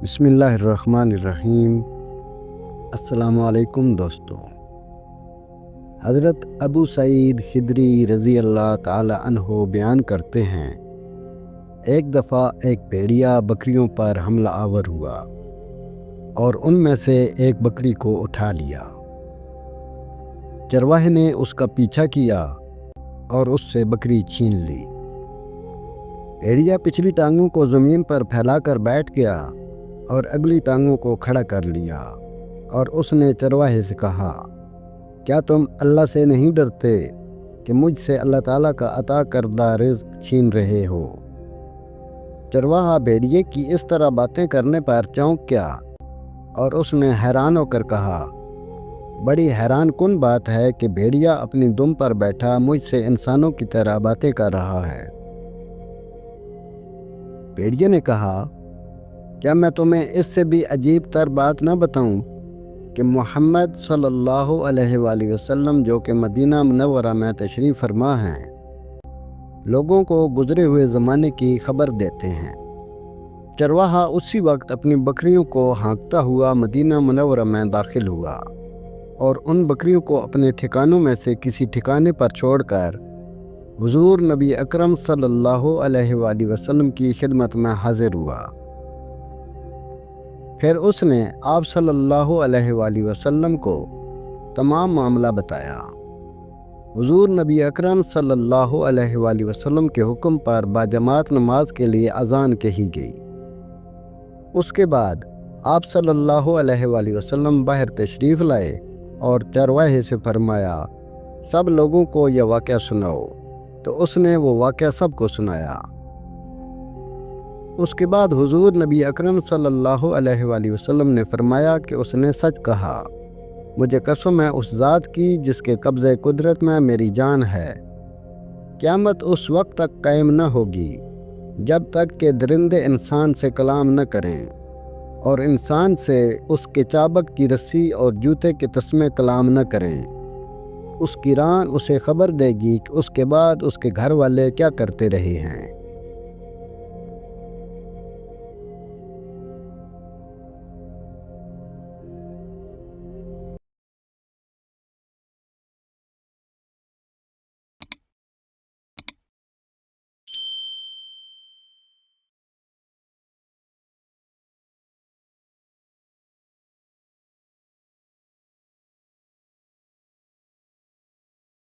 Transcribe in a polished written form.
بسم اللہ الرحمن الرحیم۔ السلام علیکم دوستوں۔ حضرت ابو سعید خدری رضی اللہ تعالی عنہ بیان کرتے ہیں، ایک دفعہ ایک بھیڑیا بکریوں پر حملہ آور ہوا اور ان میں سے ایک بکری کو اٹھا لیا۔ چرواہے نے اس کا پیچھا کیا اور اس سے بکری چھین لی۔ بھیڑیا پچھلی ٹانگوں کو زمین پر پھیلا کر بیٹھ گیا اور اگلی ٹانگوں کو کھڑا کر لیا، اور اس نے چرواہے سے کہا، کیا تم اللہ سے نہیں ڈرتے کہ مجھ سے اللہ تعالیٰ کا عطا کردہ رزق چھین رہے ہو؟ چرواہا بھیڑیے کی اس طرح باتیں کرنے پر چونک گیا اور اس نے حیران ہو کر کہا، بڑی حیران کن بات ہے کہ بھیڑیا اپنی دم پر بیٹھا مجھ سے انسانوں کی طرح باتیں کر رہا ہے۔ بھیڑیے نے کہا، کیا میں تمہیں اس سے بھی عجیب تر بات نہ بتاؤں کہ محمد صلی اللہ علیہ وآلہ وسلم جو کہ مدینہ منورہ میں تشریف فرما ہیں، لوگوں کو گزرے ہوئے زمانے کی خبر دیتے ہیں۔ چرواہا اسی وقت اپنی بکریوں کو ہانکتا ہوا مدینہ منورہ میں داخل ہوا اور ان بکریوں کو اپنے ٹھکانوں میں سے کسی ٹھکانے پر چھوڑ کر حضور نبی اکرم صلی اللہ علیہ وآلہ وسلم کی خدمت میں حاضر ہوا۔ پھر اس نے آپ صلی اللہ علیہ وآلہ وسلم کو تمام معاملہ بتایا۔ حضور نبی اکرم صلی اللہ علیہ وآلہ وسلم کے حکم پر باجماعت نماز کے لیے اذان کہی گئی۔ اس کے بعد آپ صلی اللہ علیہ وآلہ وسلم باہر تشریف لائے اور چرواہے سے فرمایا، سب لوگوں کو یہ واقعہ سناؤ، تو اس نے وہ واقعہ سب کو سنایا۔ اس کے بعد حضور نبی اکرم صلی اللہ علیہ وآلہ وسلم نے فرمایا کہ اس نے سچ کہا، مجھے قسم ہے اس ذات کی جس کے قبضۂ قدرت میں میری جان ہے، قیامت اس وقت تک قائم نہ ہوگی جب تک کہ درندے انسان سے کلام نہ کریں اور انسان سے اس کے چابک کی رسی اور جوتے کے تسمے کلام نہ کریں۔ اس کی ران اسے خبر دے گی کہ اس کے بعد اس کے گھر والے کیا کرتے رہے ہیں۔